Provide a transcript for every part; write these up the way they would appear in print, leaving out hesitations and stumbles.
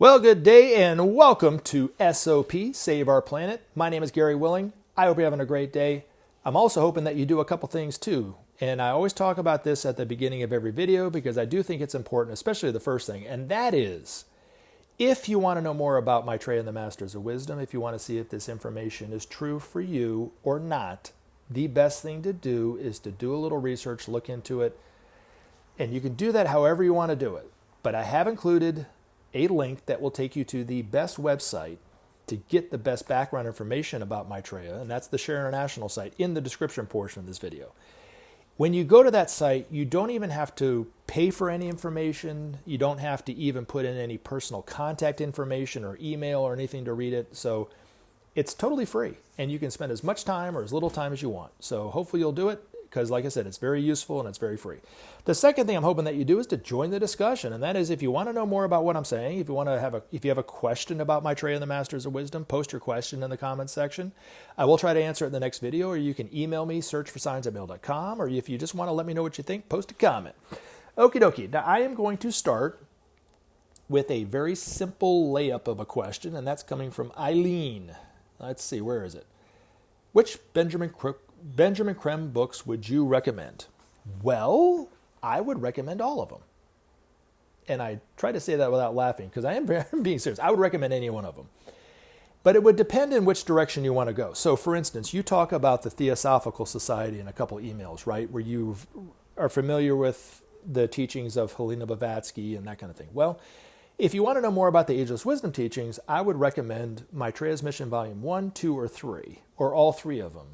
Well, good day and welcome to SOP, Save Our Planet. My name is Gary Willing. I hope you're having a great day. I'm also hoping that you do a couple things too. And I always talk about this at the beginning of every video because I do think it's important, especially the first thing. And that is, if you want to know more about Maitreya and the Masters of Wisdom, if you want to see if this information is true for you or not, the best thing to do is to do a little research, look into it. And you can do that however you want to do it. But I have included a link that will take you to the best website to get the best background information about Maitreya, and that's the Share International site in the description portion of this video. When you go to that site, you don't even have to pay for any information. You don't have to even put in any personal contact information or email or anything to read it. So it's totally free, and you can spend as much time or as little time as you want. So hopefully you'll do it, because like I said, it's very useful and it's very free. The second thing I'm hoping that you do is to join the discussion, and that is if you want to know more about what I'm saying, if you have a question about Maitreya and the Masters of Wisdom, post your question in the comments section. I will try to answer it in the next video, or you can email me, searchforsigns@mail.com, or if you just want to let me know what you think, post a comment. Okie dokie. Now I am going to start with a very simple layup of a question, and that's coming from Eileen. Let's see, where is it? Which Benjamin Crème books would you recommend? Well, I would recommend all of them. And I try to say that without laughing because I'm being serious. I would recommend any one of them. But it would depend in which direction you want to go. So for instance, you talk about the Theosophical Society in a couple emails, right? Where you are familiar with the teachings of Helena Blavatsky and that kind of thing. Well, if you want to know more about the Ageless Wisdom teachings, I would recommend Maitreya's Mission Volume 1, 2, or 3, or all three of them.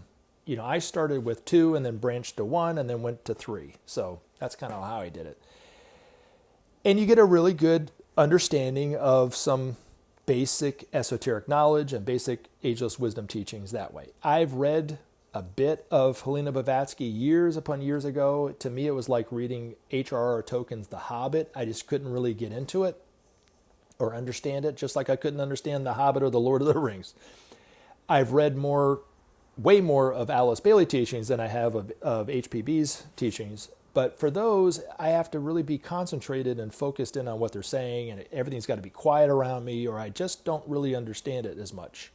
You know, I started with 2 and then branched to 1 and then went to 3. So that's kind of how I did it. And you get a really good understanding of some basic esoteric knowledge and basic Ageless Wisdom teachings that way. I've read a bit of Helena Blavatsky years upon years ago. To me, it was like reading H.R.R. Tolkien's The Hobbit. I just couldn't really get into it or understand it, just like I couldn't understand The Hobbit or The Lord of the Rings. I've read way more of Alice Bailey teachings than I have of HPB's teachings. But for those, I have to really be concentrated and focused in on what they're saying, and everything's got to be quiet around me, or I just don't really understand it as much.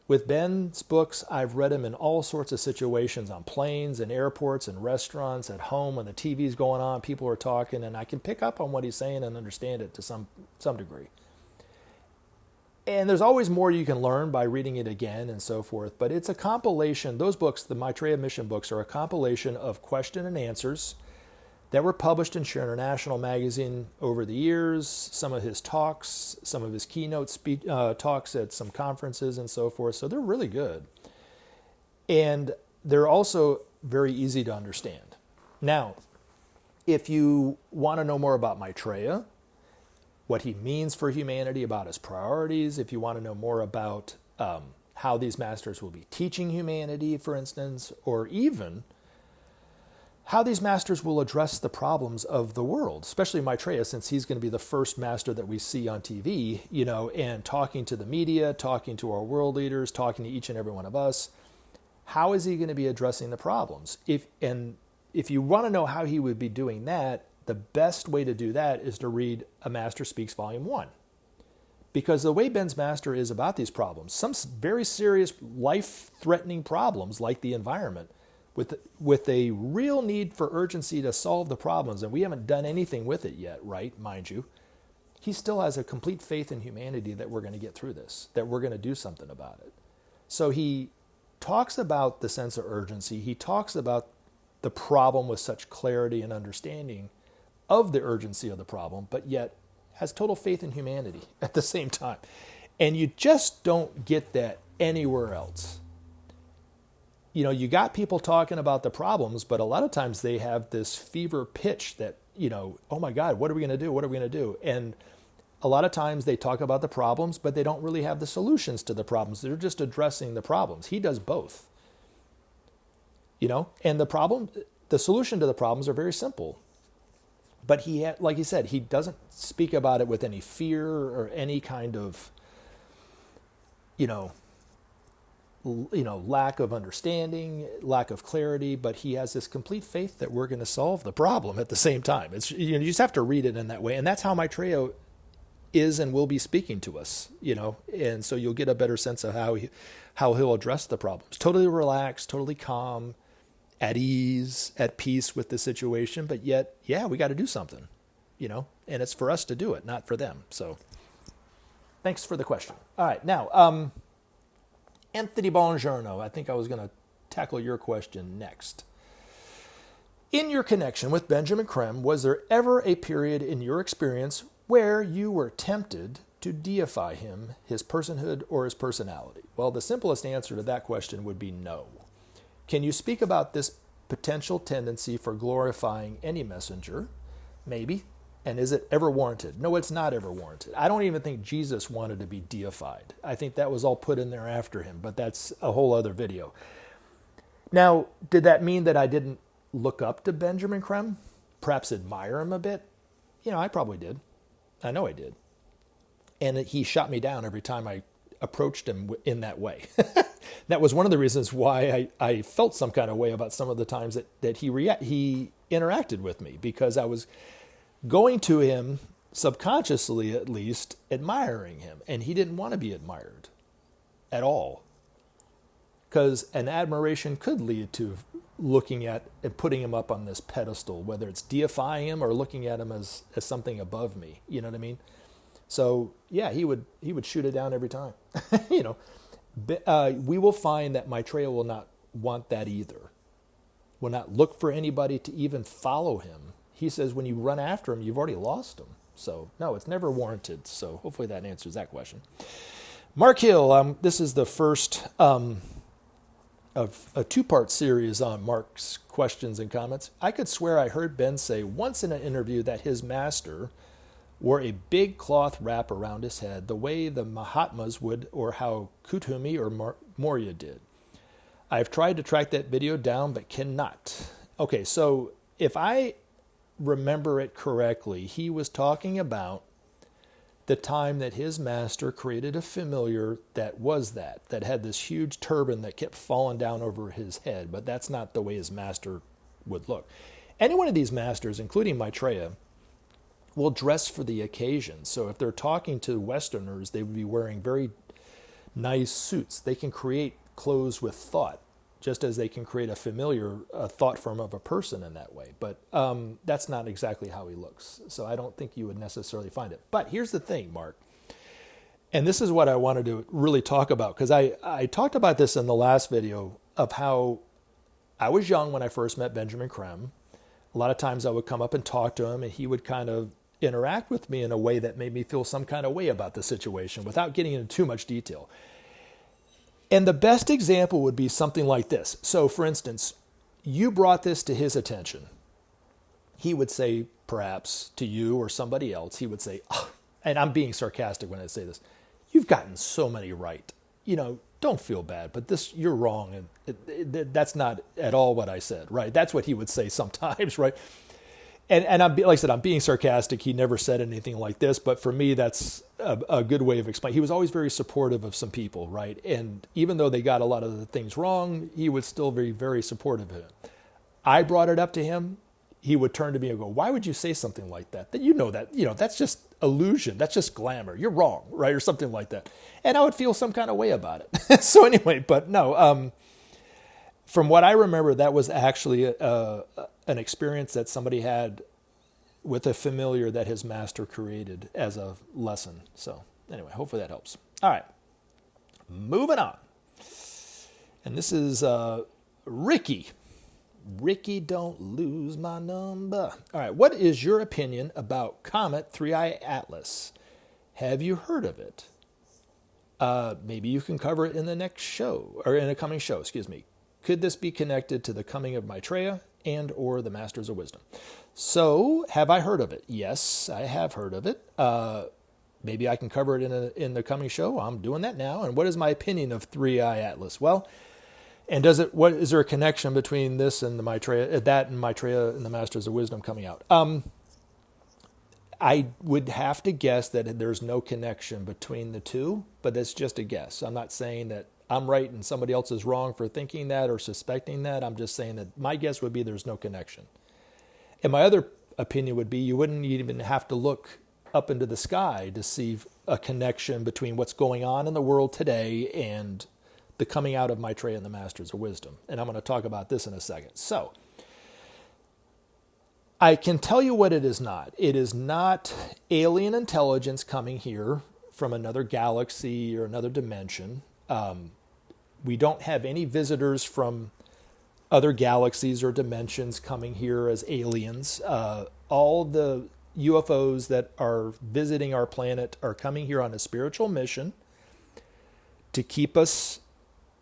With Ben's books, I've read them in all sorts of situations, on planes and airports and restaurants, at home when the TV's going on, people are talking, and I can pick up on what he's saying and understand it to some degree. And there's always more you can learn by reading it again and so forth. But it's a compilation. Those books, the Maitreya Mission books, are a compilation of question and answers that were published in Share International magazine over the years. Some of his talks, some of his keynote talks at some conferences and so forth. So they're really good. And they're also very easy to understand. Now, if you want to know more about Maitreya, what he means for humanity, about his priorities, if you want to know more about how these masters will be teaching humanity, for instance, or even how these masters will address the problems of the world, especially Maitreya, since he's going to be the first master that we see on TV, you know, and talking to the media, talking to our world leaders, talking to each and every one of us. How is he going to be addressing the problems? If you want to know how he would be doing that, the best way to do that is to read A Master Speaks Volume 1. Because the way Ben's Master is about these problems, some very serious life-threatening problems like the environment, with a real need for urgency to solve the problems, and we haven't done anything with it yet, right, mind you, he still has a complete faith in humanity that we're going to get through this, that we're going to do something about it. So he talks about the sense of urgency. He talks about the problem with such clarity and understanding of the urgency of the problem, but yet has total faith in humanity at the same time. And you just don't get that anywhere else. You know, you got people talking about the problems, but a lot of times they have this fever pitch that, you know, oh my God, what are we going to do? What are we going to do? And a lot of times they talk about the problems, but they don't really have the solutions to the problems. They're just addressing the problems. He does both. You know, and the solution to the problems are very simple. But like he said, he doesn't speak about it with any fear or any kind of, lack of understanding, lack of clarity. But he has this complete faith that we're going to solve the problem at the same time. You just have to read it in that way, and that's how Maitreya is and will be speaking to us, and so you'll get a better sense of how he'll address the problems. Totally relaxed, totally calm, at ease, at peace with the situation, but yet, yeah, we got to do something, and it's for us to do it, not for them. So thanks for the question. All right, now, Anthony Bongiorno, I think I was going to tackle your question next. In your connection with Benjamin Crème, was there ever a period in your experience where you were tempted to deify him, his personhood, or his personality? Well, the simplest answer to that question would be no. Can you speak about this potential tendency for glorifying any messenger? Maybe. And is it ever warranted? No, it's not ever warranted. I don't even think Jesus wanted to be deified. I think that was all put in there after him, but that's a whole other video. Now, did that mean that I didn't look up to Benjamin Crème? Perhaps admire him a bit? I probably did. I know I did. And he shot me down every time I approached him in that way. That was one of the reasons why I felt some kind of way about some of the times that he interacted with me, because I was going to him, subconsciously at least, admiring him. And he didn't want to be admired at all. Because an admiration could lead to looking at and putting him up on this pedestal, whether it's deifying him or looking at him as something above me. You know what I mean? So yeah, he would shoot it down every time. We will find that Maitreya will not want that either. Will not look for anybody to even follow him. He says when you run after him, you've already lost him. So no, it's never warranted. So hopefully that answers that question. Mark Hill, this is the first of a two-part series on Mark's questions and comments. I could swear I heard Ben say once in an interview that his master wore a big cloth wrap around his head, the way the Mahatmas would, or how Kuthumi or Maurya did. I've tried to track that video down, but cannot. Okay, so if I remember it correctly, he was talking about the time that his master created a familiar that had this huge turban that kept falling down over his head, but that's not the way his master would look. Any one of these masters, including Maitreya, will dress for the occasion. So if they're talking to Westerners, they would be wearing very nice suits. They can create clothes with thought, just as they can create a familiar thought form of a person in that way. But that's not exactly how he looks. So I don't think you would necessarily find it. But here's the thing, Mark. And this is what I wanted to really talk about, because I talked about this in the last video of how I was young when I first met Benjamin Crème. A lot of times I would come up and talk to him, and he would kind of interact with me in a way that made me feel some kind of way about the situation without getting into too much detail. And the best example would be something like this. So, for instance, you brought this to his attention. He would say, perhaps to you or somebody else, he would say, oh, and I'm being sarcastic when I say this, you've gotten so many right. Don't feel bad, but this, you're wrong. And that's not at all what I said, right? That's what he would say sometimes, right? And like I said, I'm being sarcastic. He never said anything like this, but for me, that's a good way of explaining. He was always very supportive of some people, right? And even though they got a lot of the things wrong, he was still very, very supportive of it. I brought it up to him. He would turn to me and go, why would you say something like that? That's just illusion. That's just glamour. You're wrong, right? Or something like that. And I would feel some kind of way about it. So anyway, but no, from what I remember, that was actually an experience that somebody had with a familiar that his master created as a lesson. So anyway, hopefully that helps. All right, moving on. And this is Ricky. Ricky, don't lose my number. All right, what is your opinion about Comet 3i Atlas? Have you heard of it? Maybe you can cover it in the next show, or in a coming show, excuse me. Could this be connected to the coming of Maitreya and or the Masters of Wisdom? So, have I heard of it? Yes, I have heard of it. Maybe I can cover it in the coming show. I'm doing that now. And what is my opinion of 3i Atlas? Well, and is there a connection between this and the Maitreya, Maitreya and the Masters of Wisdom coming out? I would have to guess that there's no connection between the two, but that's just a guess. I'm not saying that I'm right and somebody else is wrong for thinking that or suspecting that. I'm just saying that my guess would be there's no connection. And my other opinion would be you wouldn't even have to look up into the sky to see a connection between what's going on in the world today and the coming out of Maitreya and the Masters of Wisdom. And I'm going to talk about this in a second. So, I can tell you what it is not. It is not alien intelligence coming here from another galaxy or another dimension. We don't have any visitors from other galaxies or dimensions coming here as aliens. All the UFOs that are visiting our planet are coming here on a spiritual mission to keep us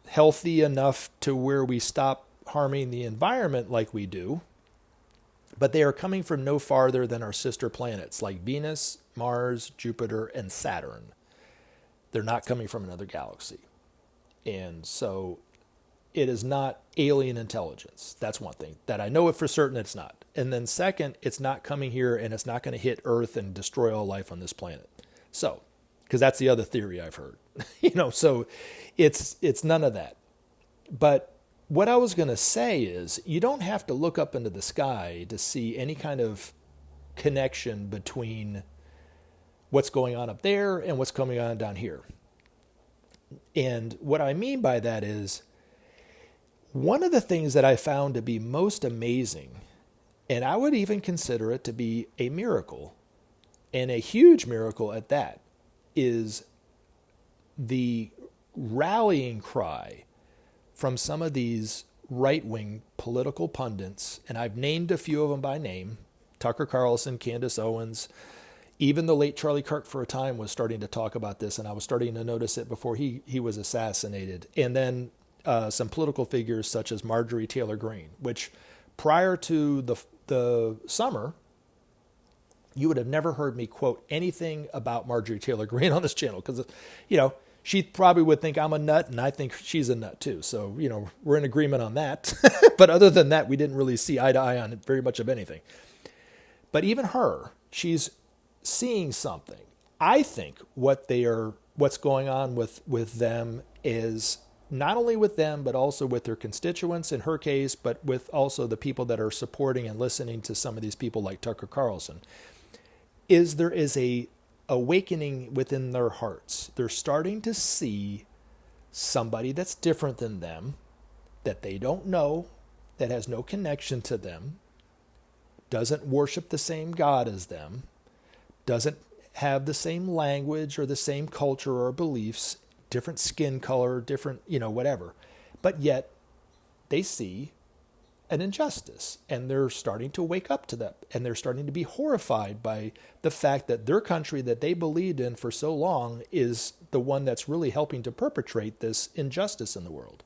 healthy enough to where we stop harming the environment like we do. But they are coming from no farther than our sister planets like Venus, Mars, Jupiter, and Saturn. They're not coming from another galaxy. And so it is not alien intelligence. That's one thing that I know it for certain it's not. And then second, it's not coming here and it's not going to hit Earth and destroy all life on this planet. So, because that's the other theory I've heard. So it's none of that. But what I was going to say is you don't have to look up into the sky to see any kind of connection between what's going on up there and what's going on down here. And what I mean by that is one of the things that I found to be most amazing, and I would even consider it to be a miracle, and a huge miracle at that, is the rallying cry from some of these right-wing political pundits, and I've named a few of them by name, Tucker Carlson, Candace Owens, even the late Charlie Kirk for a time was starting to talk about this, and I was starting to notice it before he was assassinated. And then some political figures such as Marjorie Taylor Greene, which prior to the summer, you would have never heard me quote anything about Marjorie Taylor Greene on this channel because, she probably would think I'm a nut, and I think she's a nut too. So, we're in agreement on that. But other than that, we didn't really see eye to eye on very much of anything. But even her, she's seeing something. I think what's going on with them is not only with them, but also with their constituents in her case, but with also the people that are supporting and listening to some of these people like Tucker Carlson, is there is a awakening within their hearts. They're starting to see somebody that's different than them, that they don't know, that has no connection to them, doesn't worship the same God as them, doesn't have the same language or the same culture or beliefs, different skin color, different, whatever. But yet they see an injustice and they're starting to wake up to that. And they're starting to be horrified by the fact that their country that they believed in for so long is the one that's really helping to perpetrate this injustice in the world.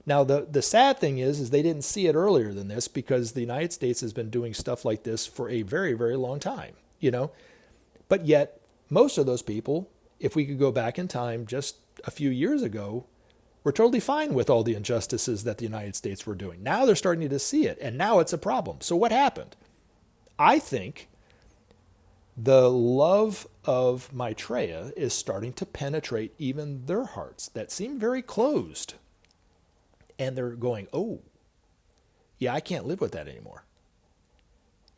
Now, the sad thing is they didn't see it earlier than this because the United States has been doing stuff like this for a very, very long time, But yet, most of those people, if we could go back in time just a few years ago, were totally fine with all the injustices that the United States were doing. Now they're starting to see it, and now it's a problem. So what happened? I think the love of Maitreya is starting to penetrate even their hearts that seem very closed. And they're going, oh, yeah, I can't live with that anymore.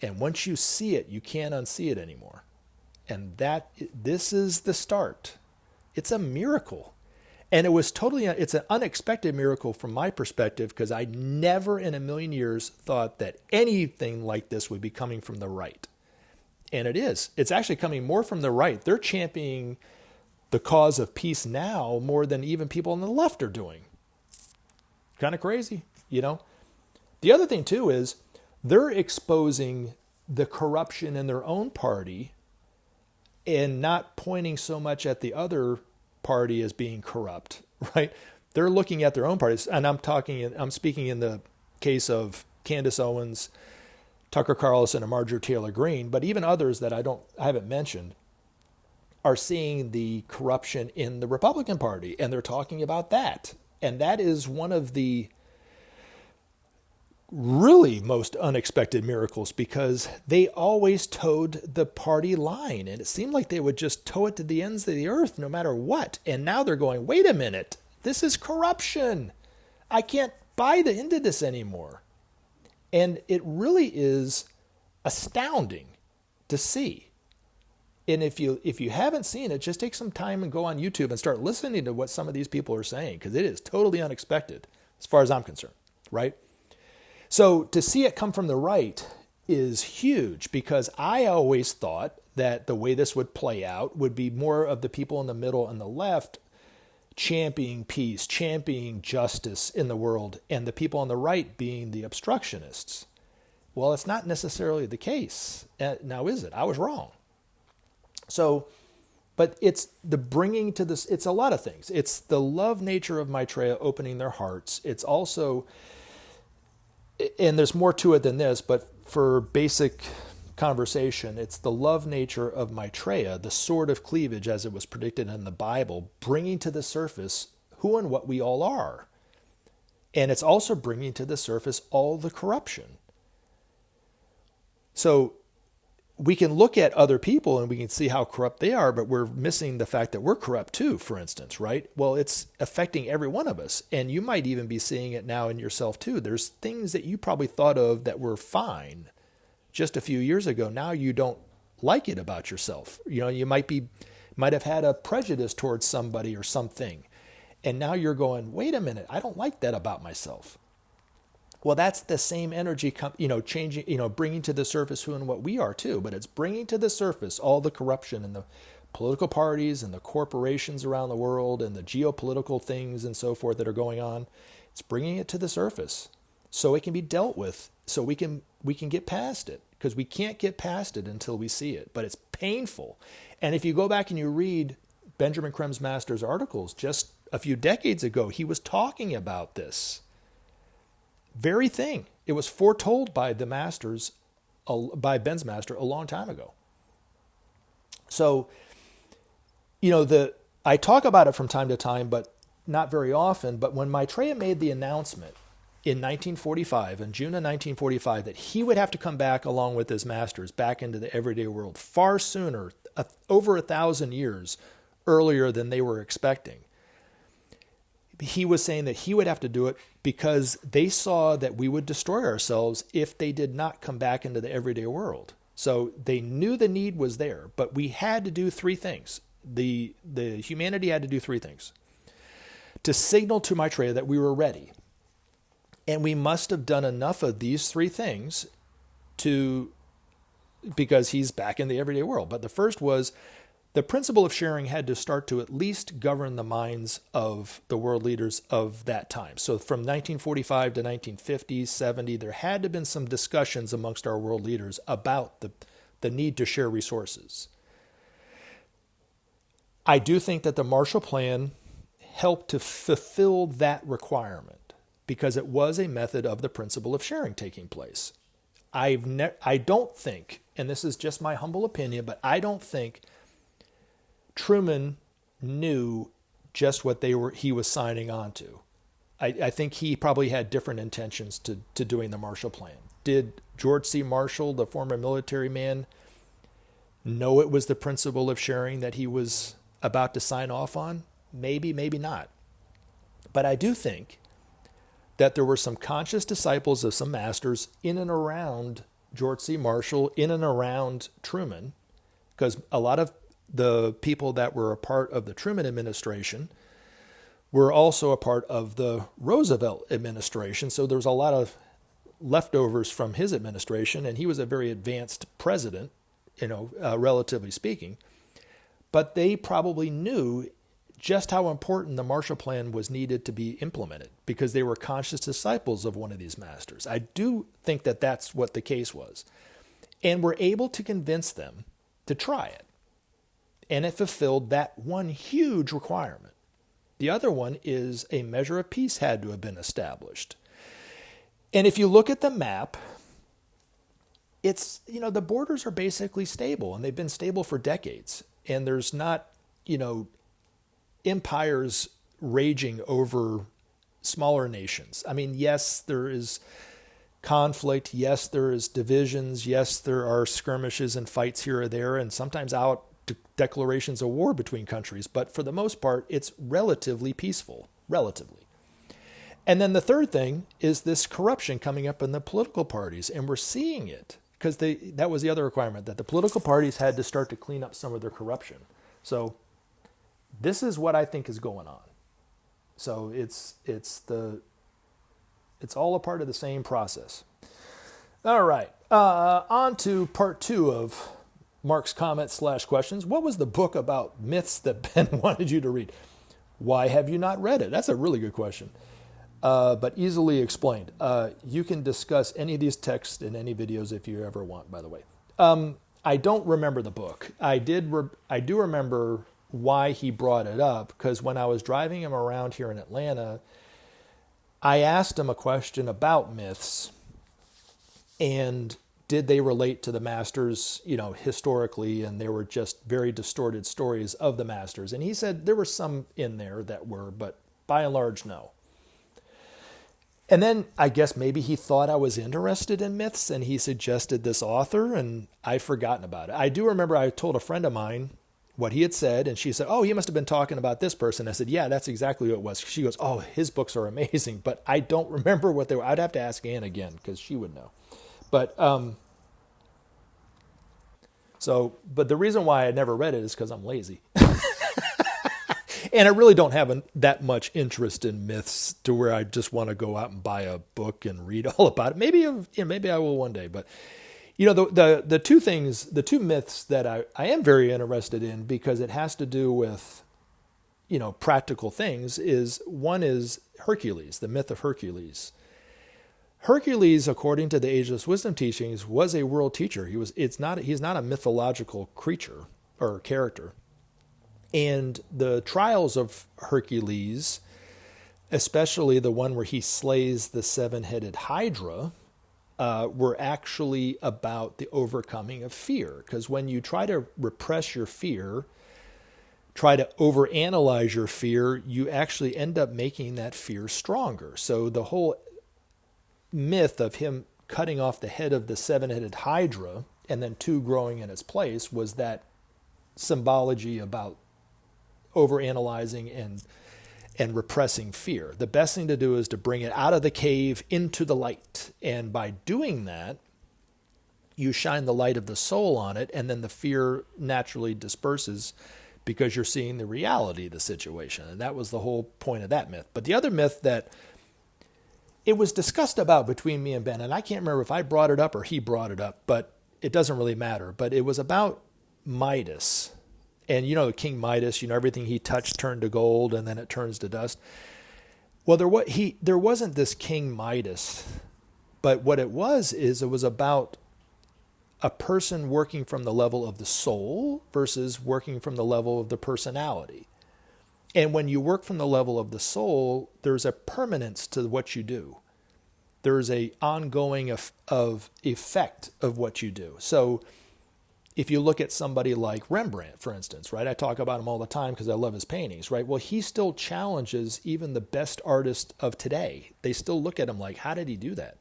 And once you see it, you can't unsee it anymore. And this is the start. It's a miracle. And it's an unexpected miracle from my perspective because I never in a million years thought that anything like this would be coming from the right. And it is. It's actually coming more from the right. They're championing the cause of peace now more than even people on the left are doing. Kind of crazy, The other thing, too, is they're exposing the corruption in their own party and not pointing so much at the other party as being corrupt, right? They're looking at their own parties. And I'm speaking in the case of Candace Owens, Tucker Carlson, and Marjorie Taylor Greene, but even others that I haven't mentioned are seeing the corruption in the Republican Party, and they're talking about that. And that is one of the really most unexpected miracles because they always towed the party line, and it seemed like they would just tow it to the ends of the earth no matter what. And now they're going, wait a minute, this is corruption. I can't buy into this anymore. And it really is astounding to see. And if you haven't seen it, just take some time and go on YouTube and start listening to what some of these people are saying, because it is totally unexpected as far as I'm concerned, right? So to see it come from the right is huge, because I always thought that the way this would play out would be more of the people in the middle and the left championing peace, championing justice in the world, and the people on the right being the obstructionists. Well, it's not necessarily the case. Now, is it? I was wrong. So, but it's the bringing to this, it's a lot of things. It's the love nature of Maitreya opening their hearts. It's also, and there's more to it than this, but for basic conversation, it's the love nature of Maitreya, the sword of cleavage as it was predicted in the Bible, bringing to the surface who and what we all are. And it's also bringing to the surface all the corruption. So we can look at other people and we can see how corrupt they are, but we're missing the fact that we're corrupt too, for instance, right? Well, it's affecting every one of us. And you might even be seeing it now in yourself too. There's things that you probably thought of that were fine just a few years ago. Now you don't like it about yourself. You know, you might have had a prejudice towards somebody or something. And now you're going, wait a minute, I don't like that about myself. Well, that's the same energy, changing, bringing to the surface who and what we are too. But it's bringing to the surface all the corruption in the political parties and the corporations around the world and the geopolitical things and so forth that are going on. It's bringing it to the surface so it can be dealt with, so we can get past it, because we can't get past it until we see it. But it's painful. And if you go back and you read Benjamin Creme's master's articles just a few decades ago, he was talking about this very thing. It was foretold by the masters, by Ben's master, a long time ago. So, I talk about it from time to time, but not very often. But when Maitreya made the announcement in 1945, in June of 1945, that he would have to come back along with his masters back into the everyday world far sooner, over 1,000 years earlier than they were expecting, he was saying that he would have to do it because they saw that we would destroy ourselves if they did not come back into the everyday world. So they knew the need was there, but we had to do three things. The humanity had to do three things to signal to Maitreya that we were ready. And we must have done enough of these three things because he's back in the everyday world. But the first was, the principle of sharing had to start to at least govern the minds of the world leaders of that time. So from 1945 to 1950, 70, there had to have been some discussions amongst our world leaders about the need to share resources. I do think that the Marshall Plan helped to fulfill that requirement because it was a method of the principle of sharing taking place. I don't think, and this is just my humble opinion, but I don't think Truman knew just what he was signing on to. I think he probably had different intentions to doing the Marshall Plan. Did George C. Marshall, the former military man, know it was the principle of sharing that he was about to sign off on? Maybe, maybe not. But I do think that there were some conscious disciples of some masters in and around George C. Marshall, in and around Truman, because a lot of the people that were a part of the Truman administration were also a part of the Roosevelt administration. So there was a lot of leftovers from his administration, and he was a very advanced president, relatively speaking. But they probably knew just how important the Marshall Plan was needed to be implemented because they were conscious disciples of one of these masters. I do think that that's what the case was. And were able to convince them to try it. And it fulfilled that one huge requirement. The other one is a measure of peace had to have been established. And if you look at the map, it's, the borders are basically stable, and they've been stable for decades. And there's not, empires raging over smaller nations. I mean, yes, there is conflict. Yes, there is divisions. Yes, there are skirmishes and fights here or there, and sometimes out declarations of war between countries, but for the most part, it's relatively peaceful, relatively. And then the third thing is this corruption coming up in the political parties, and we're seeing it. because that was the other requirement, that the political parties had to start to clean up some of their corruption. So this is what I think is going on. So it's all a part of the same process. All right, on to part 2 of Mark's comments / questions. What was the book about myths that Ben wanted you to read? Why have you not read it? That's a really good question, but easily explained. You can discuss any of these texts in any videos if you ever want, by the way. I don't remember the book. I do remember why he brought it up, because when I was driving him around here in Atlanta, I asked him a question about myths and did they relate to the masters, historically, and they were just very distorted stories of the masters. And he said there were some in there that were, but by and large, no. And then I guess maybe he thought I was interested in myths and he suggested this author, and I've forgotten about it. I do remember I told a friend of mine what he had said, and she said, oh, he must have been talking about this person. I said, yeah, that's exactly what it was. She goes, oh, his books are amazing, but I don't remember what they were. I'd have to ask Ann again because she would know. But but the reason why I never read it is because I'm lazy. And I really don't have that much interest in myths to where I just want to go out and buy a book and read all about it. Maybe I will one day. But the two myths that I am very interested in, because it has to do with practical things, is one is Hercules, the myth of Hercules. Hercules, according to the Ageless Wisdom teachings, was a world teacher. He's not a mythological creature or character. And the trials of Hercules, especially the one where he slays the 7-headed Hydra, were actually about the overcoming of fear. Because when you try to repress your fear, try to overanalyze your fear, you actually end up making that fear stronger. So the whole myth of him cutting off the head of the 7-headed Hydra and then 2 growing in its place was that symbology about overanalyzing and repressing fear. The best thing to do is to bring it out of the cave into the light. And by doing that, you shine the light of the soul on it, and then the fear naturally disperses because you're seeing the reality of the situation. And that was the whole point of that myth. But the other myth that it was discussed about between me and Ben, and I can't remember if I brought it up or he brought it up, but it doesn't really matter. But it was about Midas. And King Midas, everything he touched turned to gold and then it turns to dust. Well, there wasn't this King Midas, but what it was about a person working from the level of the soul versus working from the level of the personality. And when you work from the level of the soul, there's a permanence to what you do. There's a ongoing of effect of what you do. So if you look at somebody like Rembrandt, for instance, right? I talk about him all the time because I love his paintings, right? Well, he still challenges even the best artists of today. They still look at him like, how did he do that?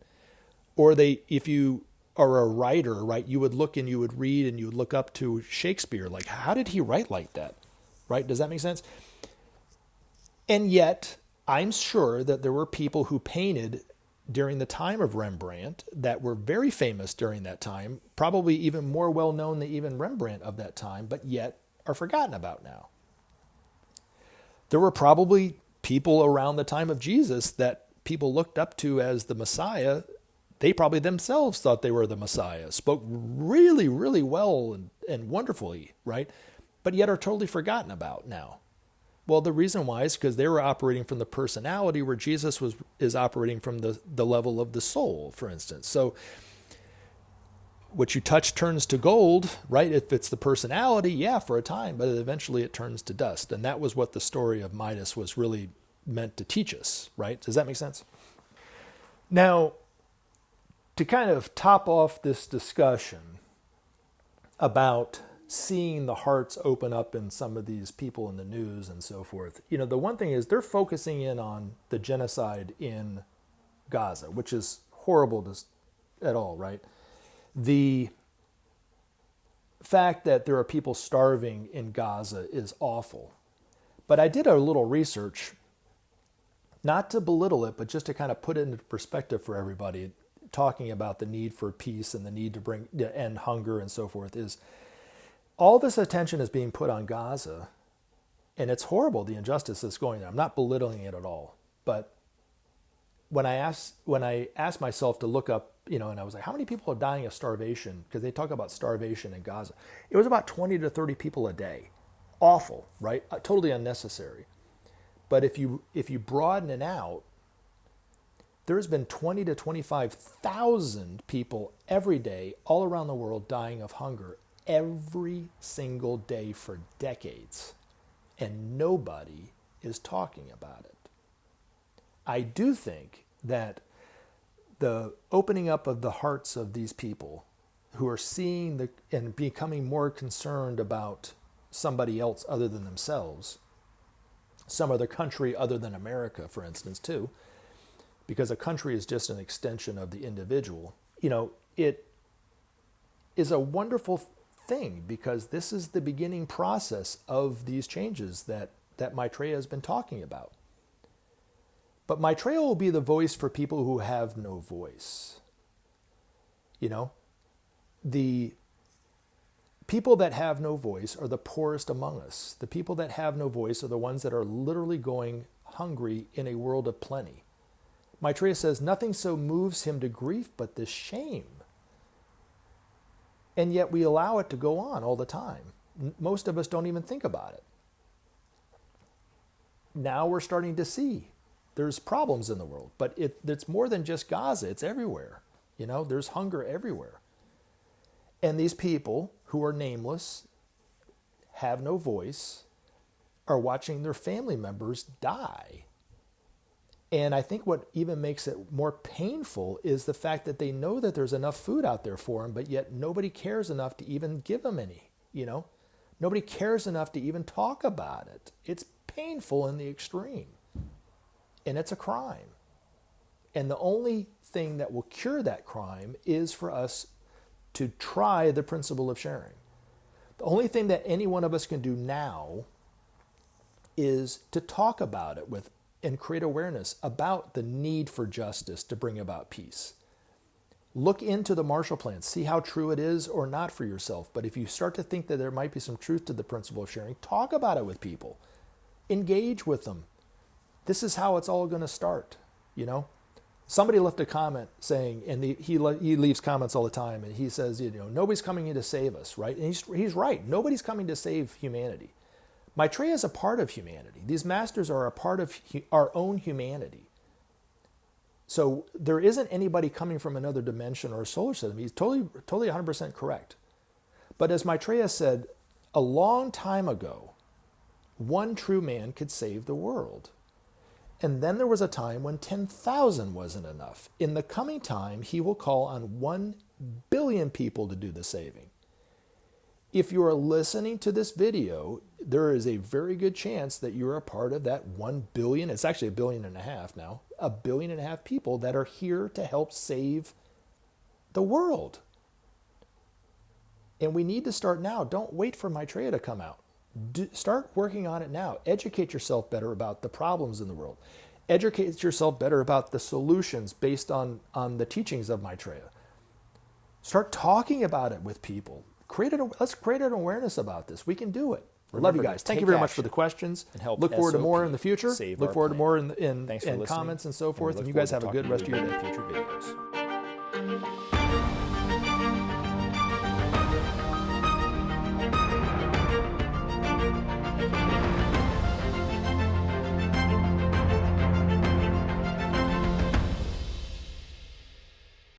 Or if you are a writer, right, you would look and you would read and you would look up to Shakespeare, like, how did he write like that? Right? Does that make sense? And yet, I'm sure that there were people who painted during the time of Rembrandt that were very famous during that time, probably even more well-known than even Rembrandt of that time, but yet are forgotten about now. There were probably people around the time of Jesus that people looked up to as the Messiah. They probably themselves thought they were the Messiah, spoke really, really well and wonderfully, right? But yet are totally forgotten about now. Well, the reason why is because they were operating from the personality, where Jesus is operating from the level of the soul, for instance. So what you touch turns to gold, right? If it's the personality, yeah, for a time, but eventually it turns to dust. And that was what the story of Midas was really meant to teach us, right? Does that make sense? Now, to kind of top off this discussion about seeing the hearts open up in some of these people in the news and so forth, the one thing is they're focusing in on the genocide in Gaza, which is horrible at all, right? The fact that there are people starving in Gaza is awful. But I did a little research, not to belittle it, but just to kind of put it into perspective for everybody, talking about the need for peace and the need to end hunger and so forth, is all this attention is being put on Gaza, and it's horrible, the injustice that's going there. I'm not belittling it at all, but when I asked myself to look up, and I was like, how many people are dying of starvation? Because they talk about starvation in Gaza. It was about 20 to 30 people a day. Awful, right? Totally unnecessary. But if you broaden it out, there's been 20 to 25,000 people every day all around the world dying of hunger every single day for decades. And nobody is talking about it. I do think that the opening up of the hearts of these people who are seeing and becoming more concerned about somebody else other than themselves, some other country other than America, for instance, too, because a country is just an extension of the individual. It is a wonderful thing, because this is the beginning process of these changes that Maitreya has been talking about. But Maitreya will be the voice for people who have no voice. The people that have no voice are the poorest among us. The people that have no voice are the ones that are literally going hungry in a world of plenty. Maitreya says nothing so moves him to grief but this shame. And yet we allow it to go on all the time. Most of us don't even think about it. Now we're starting to see there's problems in the world, but it's more than just Gaza. It's everywhere. There's hunger everywhere. And these people who are nameless, have no voice, are watching their family members die. And I think what even makes it more painful is the fact that they know that there's enough food out there for them, but yet nobody cares enough to even give them any, Nobody cares enough to even talk about it. It's painful in the extreme. And it's a crime. And the only thing that will cure that crime is for us to try the principle of sharing. The only thing that any one of us can do now is to talk about it and create awareness about the need for justice to bring about peace. Look into the Marshall Plan. See how true it is or not for yourself. But if you start to think that there might be some truth to the principle of sharing, talk about it with people. Engage with them. This is how it's all going to start, Somebody left a comment saying, and he leaves comments all the time, and he says, nobody's coming in to save us, right? And he's right. Nobody's coming to save humanity. Maitreya is a part of humanity. These masters are a part of our own humanity. So there isn't anybody coming from another dimension or solar system. He's totally 100% correct. But as Maitreya said a long time ago, one true man could save the world. And then there was a time when 10,000 wasn't enough. In the coming time, he will call on 1 billion people to do the saving. If you are listening to this video, there is a very good chance that you're a part of that 1 billion. It's actually 1.5 billion now. 1.5 billion people that are here to help save the world. And we need to start now. Don't wait for Maitreya to come out. Start working on it now. Educate yourself better about the problems in the world. Educate yourself better about the solutions based on the teachings of Maitreya. Start talking about it with people. Let's create an awareness about this. We can do it. Love you guys. Thank you very much for the questions. And help Look forward to more in the future. Look forward to more in Thanks for comments and so forth. And you guys have a good rest of your day. Future videos.